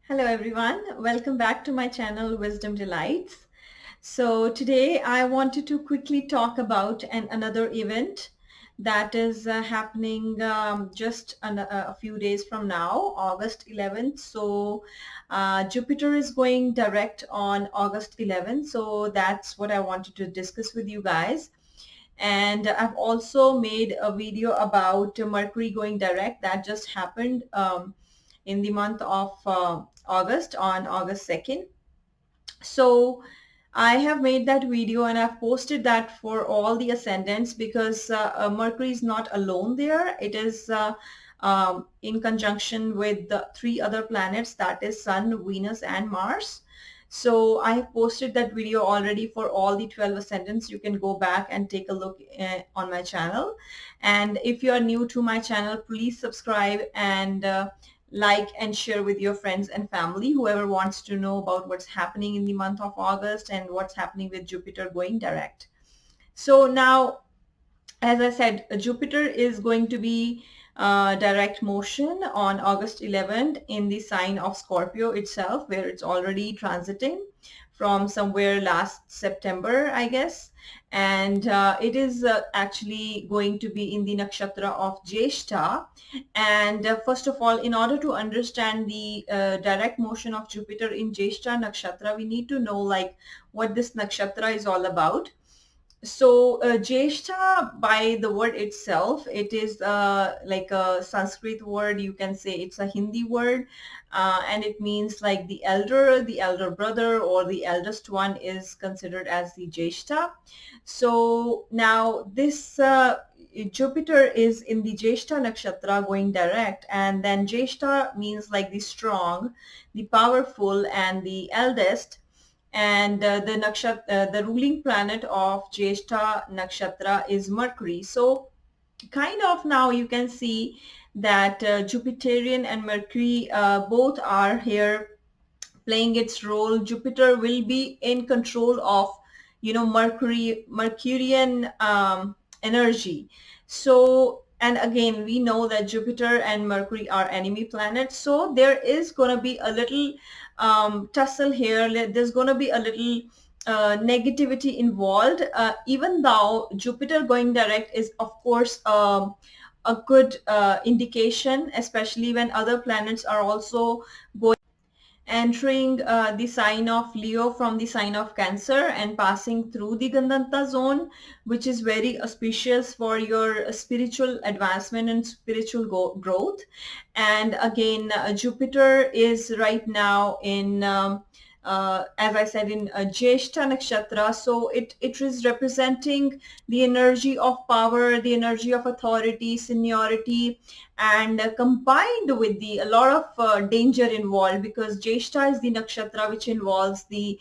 Hello everyone, welcome back to my channel Wisdom Delights. So today I wanted to quickly talk about another event that is happening just a few days from now, August 11th. So Jupiter is going direct on August 11th. So that's what I wanted to discuss with you guys. And I've also made a video about Mercury going direct that just happened in the month of August on August 2nd. So I have made that video and I've posted that for all the ascendants because Mercury is not alone there. It is in conjunction with the three other planets, that is Sun, Venus and Mars. So I have posted that video already for all the 12 ascendants. You can go back and take a look on my channel. And if you are new to my channel, please subscribe and like and share with your friends and family, whoever wants to know about what's happening in the month of August and what's happening with Jupiter going direct. So now, as I said, Jupiter is going to be direct motion on August 11th in the sign of Scorpio itself, where it's already transiting from somewhere last September, I guess. And it is actually going to be in the nakshatra of Jyeshtha. And first of all, in order to understand the direct motion of Jupiter in Jyeshtha nakshatra, we need to know like what this nakshatra is all about. So Jyeshtha, by the word itself, it is like a Sanskrit word. You can say it's a Hindi word, and it means like the elder brother, or the eldest one is considered as the Jyeshtha. So now this Jupiter is in the Jyeshtha nakshatra going direct, and then Jyeshtha means like the strong, the powerful, and the eldest. And the ruling planet of Jyeshtha nakshatra is Mercury. So kind of now you can see that Jupiterian and Mercury both are here playing its role. Jupiter will be in control of, Mercurian energy. So, and again, we know that Jupiter and Mercury are enemy planets. So there is going to be a little tussle here. There's going to be a little negativity involved, even though Jupiter going direct is, of course, a good indication, especially when other planets are also going entering the sign of Leo from the sign of Cancer and passing through the Gandanta zone, which is very auspicious for your spiritual advancement and spiritual growth. And again, Jupiter is right now in as I said, in Jyeshtha nakshatra. So it is representing the energy of power, the energy of authority, seniority, and combined with the a lot of danger involved, because Jyeshtha is the nakshatra which involves the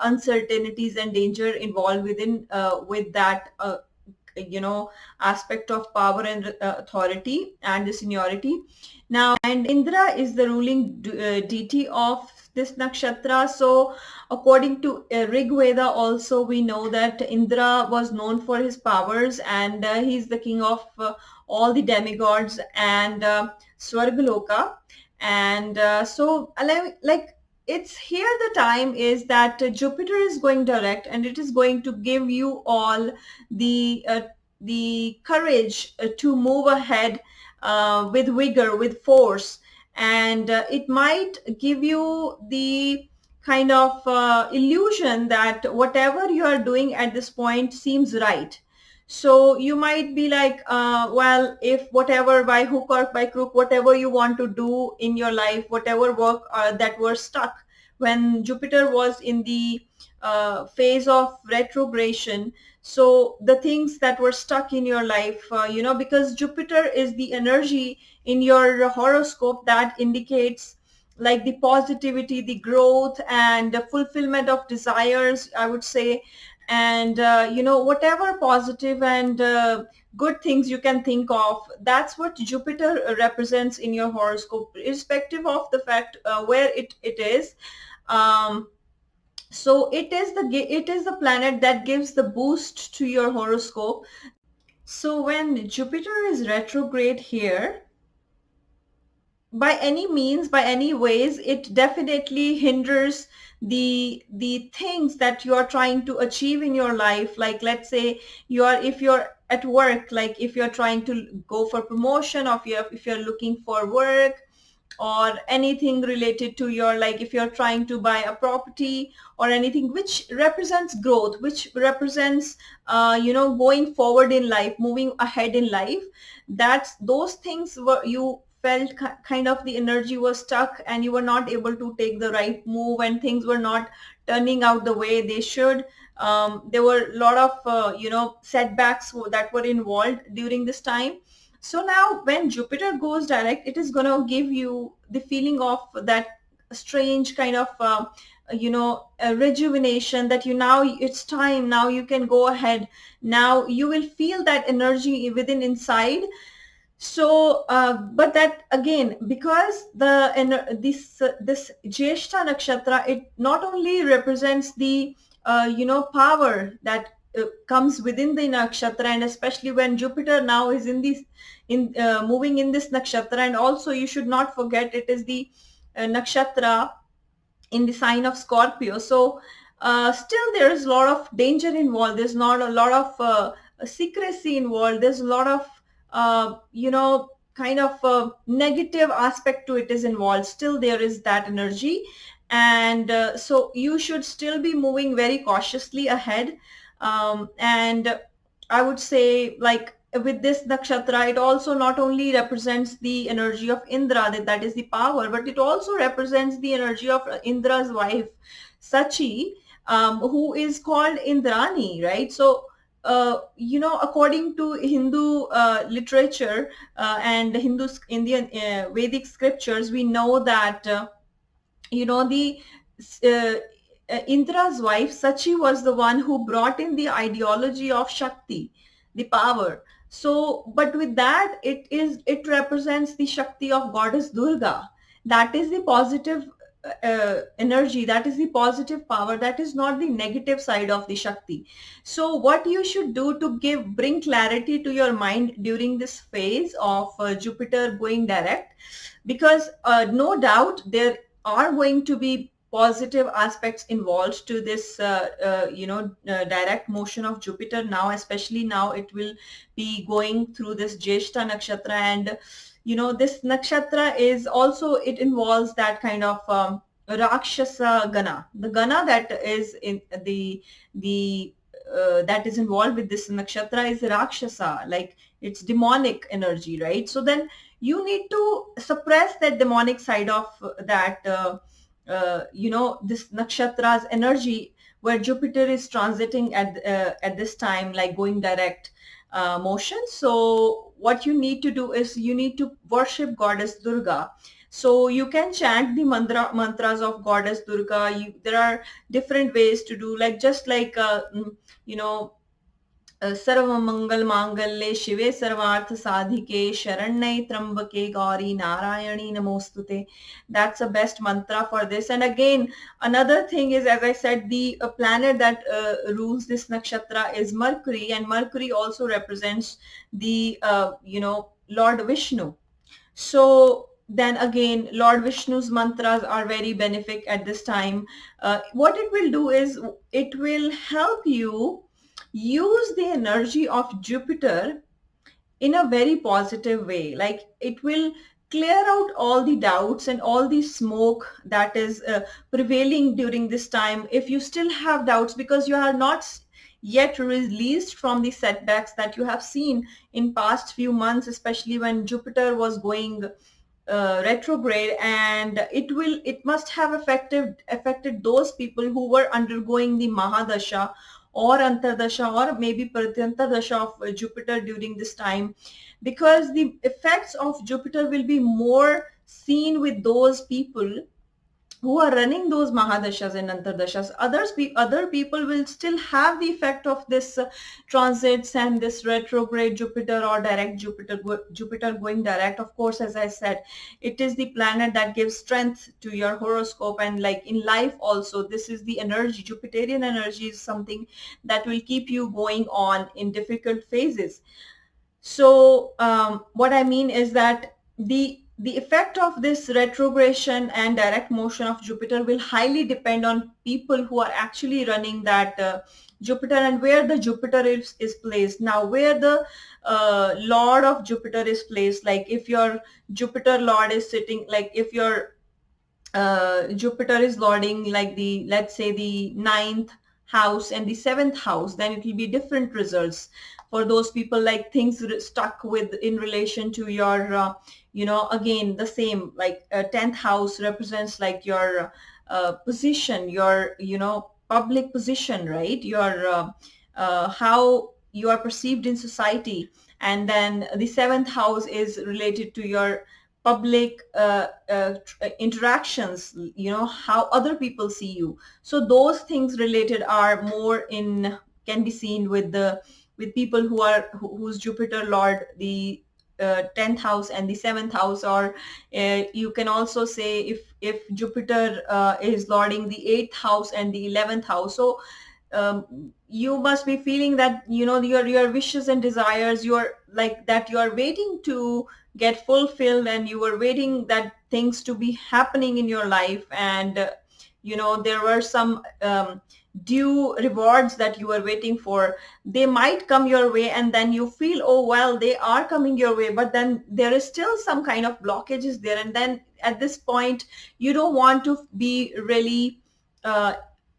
uncertainties and danger involved within with that aspect of power and authority and the seniority. Now, and Indra is the ruling deity of this nakshatra. So according to Rig Veda also, we know that Indra was known for his powers, and he's the king of all the demigods and Swargaloka. And so like it's here the time is that Jupiter is going direct, and it is going to give you all the courage to move ahead with vigor, with force, and it might give you the kind of illusion that whatever you are doing at this point seems right. So you might be like, well, if whatever, by hook or by crook, whatever you want to do in your life, whatever work that were stuck when Jupiter was in the phase of retrogression. So the things that were stuck in your life, because Jupiter is the energy in your horoscope that indicates like the positivity, the growth, and the fulfillment of desires, I would say. And whatever positive and good things you can think of, that's what Jupiter represents in your horoscope, irrespective of the fact where it is. So it is the planet that gives the boost to your horoscope. So when Jupiter is retrograde here, by any means, by any ways, it definitely hinders the things that you are trying to achieve in your life. Like, let's say if you're at work, like if you're trying to go for promotion, or if you're looking for work, or anything related to your, like if you're trying to buy a property, or anything which represents growth, which represents going forward in life, moving ahead in life, that's those things were, you felt kind of the energy was stuck, and you were not able to take the right move, and things were not turning out the way they should. There were a lot of setbacks that were involved during this time. So now when Jupiter goes direct, it is going to give you the feeling of that strange kind of a rejuvenation, that you now it's time, now you can go ahead, now you will feel that energy within inside. So but that again, because this Jyeshtha nakshatra, it not only represents the power that comes within the nakshatra, and especially when Jupiter now is in this in moving in this nakshatra, and also you should not forget it is the nakshatra in the sign of Scorpio. So still there is a lot of danger involved. There's not a lot of secrecy involved. There's a lot of kind of negative aspect to it is involved. Still there is that energy, and so you should still be moving very cautiously ahead. And I would say, like with this nakshatra, it also not only represents the energy of Indra, that is the power, but it also represents the energy of Indra's wife, Sachi, who is called Indrani, right? So, according to Hindu literature and Hindu Indian Vedic scriptures, we know that the uh, Indra's wife Sachi was the one who brought in the ideology of Shakti, the power. So, but with that, it represents the Shakti of goddess Durga. That is the positive energy. That is the positive power. That is not the negative side of the Shakti. So, what you should do to bring clarity to your mind during this phase of Jupiter going direct, because no doubt there are going to be positive aspects involved to this direct motion of Jupiter now. Especially now it will be going through this Jyeshtha nakshatra, and this nakshatra is also, it involves that kind of Rakshasa Gana, the Gana that is in the that is involved with this nakshatra is Rakshasa, like it's demonic energy, right? So then you need to suppress that demonic side of that this nakshatra's energy, where Jupiter is transiting at this time, like going direct motion. So what you need to do is you need to worship goddess Durga. So you can chant the mantras of goddess Durga. There are different ways to do, like just like you know सर्वमंगल मांगल्ये शिवे सर्वार्थ साधिके शरण्ये त्र्यंबके गौरी नारायणी नमोस्तुते. That's the best mantra for this. And again, another thing is, as I said, the planet that rules this nakshatra is Mercury, and Mercury also represents the Lord Vishnu. So then again, Lord Vishnu's mantras are very benefic at this time. What it will do is it will help you use the energy of Jupiter in a very positive way. Like it will clear out all the doubts and all the smoke that is prevailing during this time. If you still have doubts because you are not yet released from the setbacks that you have seen in past few months, especially when Jupiter was going retrograde, and it must have affected those people who were undergoing the Mahadasha or Antardasha or maybe Pratyantardasha of Jupiter during this time, because the effects of Jupiter will be more seen with those people who are running those Mahadashas and Antardashas. Other people will still have the effect of this transits and this retrograde Jupiter or direct Jupiter going direct. Of course, as I said, it is the planet that gives strength to your horoscope, and like in life also, this is the energy. Jupiterian energy is something that will keep you going on in difficult phases. So what I mean is that the the effect of this retrogression and direct motion of Jupiter will highly depend on people who are actually running that Jupiter, and where the Jupiter is placed. Now, where the Lord of Jupiter is placed, like if your Jupiter Lord is sitting, like if your Jupiter is lording like the, let's say, the ninth house and the seventh house, then it will be different results for those people, like things stuck with in relation to your, again, the same, like 10th house represents like your position, your, public position, right? Your, how you are perceived in society. And then the seventh house is related to your public interactions, how other people see you. So those things related are more in, can be seen with the, with people who are whose Jupiter Lord the 10th house and the 7th house, or you can also say if Jupiter is lording the 8th house and the 11th house. So you must be feeling that, your wishes and desires, you're like that, you are waiting to get fulfilled, and you were waiting that things to be happening in your life. And there were some due rewards that you were waiting for. They might come your way, and then you feel, oh well, they are coming your way, but then there is still some kind of blockages there. And then at this point, you don't want to be really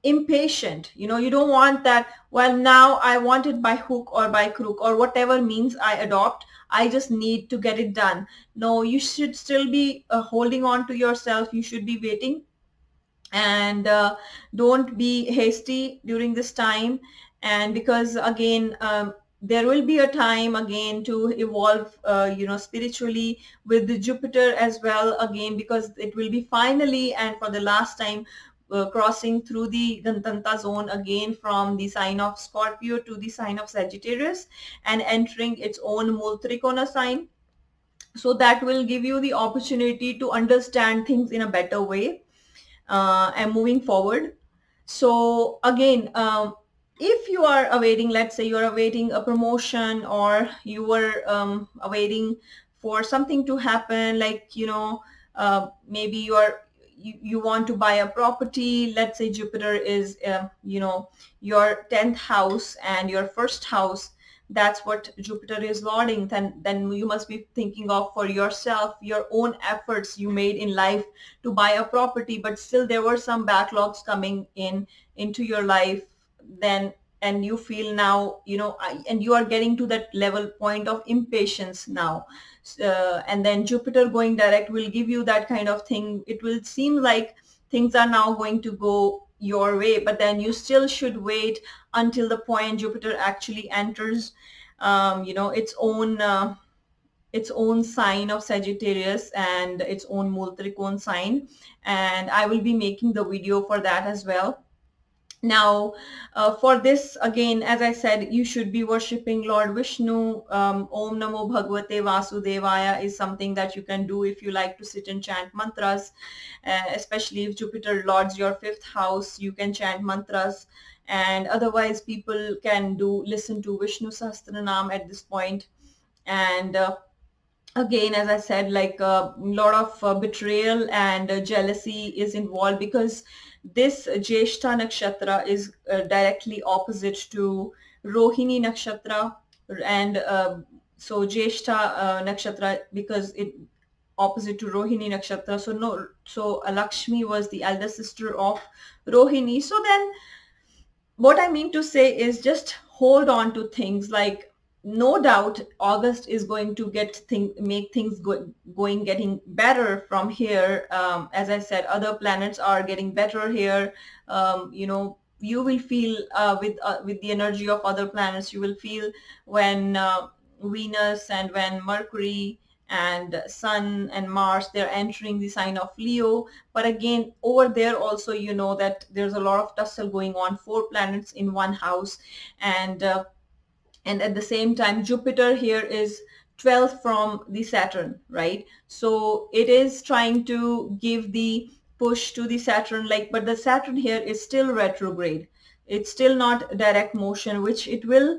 impatient. You don't want that, well, now I want it by hook or by crook, or whatever means I adopt, I just need to get it done. No, you should still be holding on to yourself. You should be waiting, and don't be hasty during this time. And because again, there will be a time again to evolve, spiritually with the Jupiter as well, again, because it will be finally and for the last time crossing through the Gantanta zone again, from the sign of Scorpio to the sign of Sagittarius, and entering its own Multrikona sign. So that will give you the opportunity to understand things in a better way, and moving forward. So again, if you are awaiting, let's say you're awaiting a promotion, or you were awaiting for something to happen, like, maybe you want to buy a property. Let's say Jupiter is, your 10th house and your first house, that's what Jupiter is lording. Then you must be thinking of, for yourself, your own efforts you made in life to buy a property, but still there were some backlogs coming into your life. Then, and you feel now, and you are getting to that level point of impatience now. And then Jupiter going direct will give you that kind of thing. It will seem like things are now going to go your way, but then you still should wait until the point Jupiter actually enters, its own sign of Sagittarius and its own Multrikon sign. And I will be making the video for that as well. Now, for this, again, as I said, you should be worshipping Lord Vishnu. Om Namo Bhagavate Vasudevaya is something that you can do if you like to sit and chant mantras, especially if Jupiter lords your 5th house, you can chant mantras. And otherwise, people can listen to Vishnu Sahasranam at this point. And again, as I said, like a lot of betrayal and jealousy is involved, because this Jyeshtha nakshatra is directly opposite to Rohini nakshatra. And so Jyeshtha nakshatra, because it opposite to Rohini nakshatra, so no, so Lakshmi was the elder sister of Rohini. So then what I mean to say is, just hold on to things. Like, no doubt August is going to make things getting better from here. As I said, other planets are getting better here. You will feel with the energy of other planets. You will feel when Venus and when Mercury and Sun and Mars, they're entering the sign of Leo. But again, over there also, that there's a lot of tussle going on, 4 planets in one house. And at the same time, Jupiter here is 12th from the Saturn, right? So it is trying to give the push to the Saturn, like, but the Saturn here is still retrograde. it's still not direct motion, which it will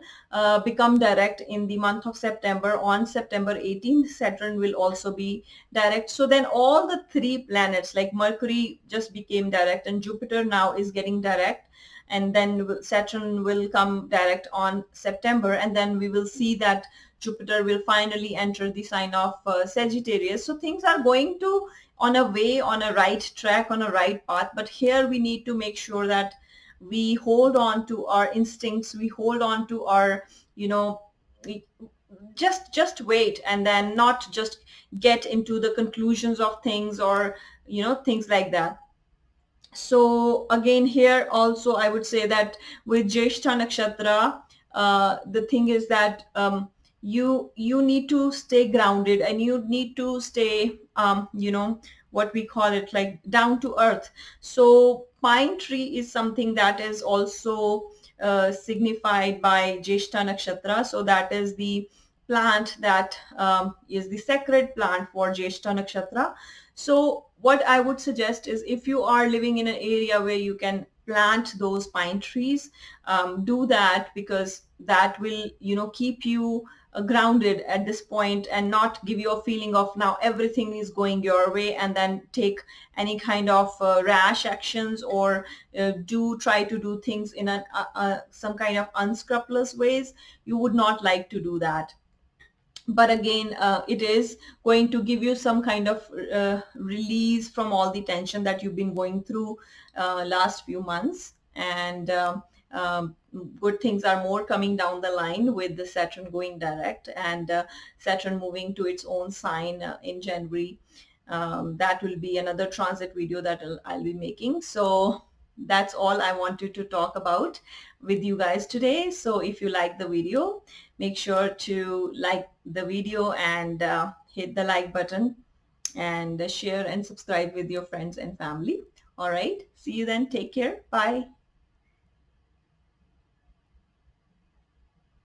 become direct in the month of September. On September 18th, Saturn will also be direct. So then all the three planets, like Mercury just became direct and Jupiter now is getting direct, and then Saturn will come direct on September, and then we will see that Jupiter will finally enter the sign of Sagittarius. So things are going to on a way, on a right track, on a right path. But here we need to make sure that we hold on to our instincts, we hold on to our, you know, we just wait, and then not just get into the conclusions of things, or things like that. So again, here also I would say that with Jyeshtha nakshatra, the thing is that you need to stay grounded, and you need to stay what we call it, like down to earth. So pine tree is something that is also signified by Jyeshtha nakshatra. So that is the plant that is the sacred plant for Jyeshtha nakshatra. So what I would suggest is, if you are living in an area where you can plant those pine trees, do that, because that will, keep you grounded at this point, and not give you a feeling of now everything is going your way, and then take any kind of rash actions, or do try to do things in some kind of unscrupulous ways. You would not like to do that. But again, it is going to give you some kind of release from all the tension that you've been going through last few months. And good things are more coming down the line with the Saturn going direct, and Saturn moving to its own sign in January. That will be another transit video that I'll be making. So that's all I wanted to talk about with you guys today. So if you like the video, make sure to like the video, and hit the like button, and share and subscribe with your friends and family. All right. See you then. Take care. Bye.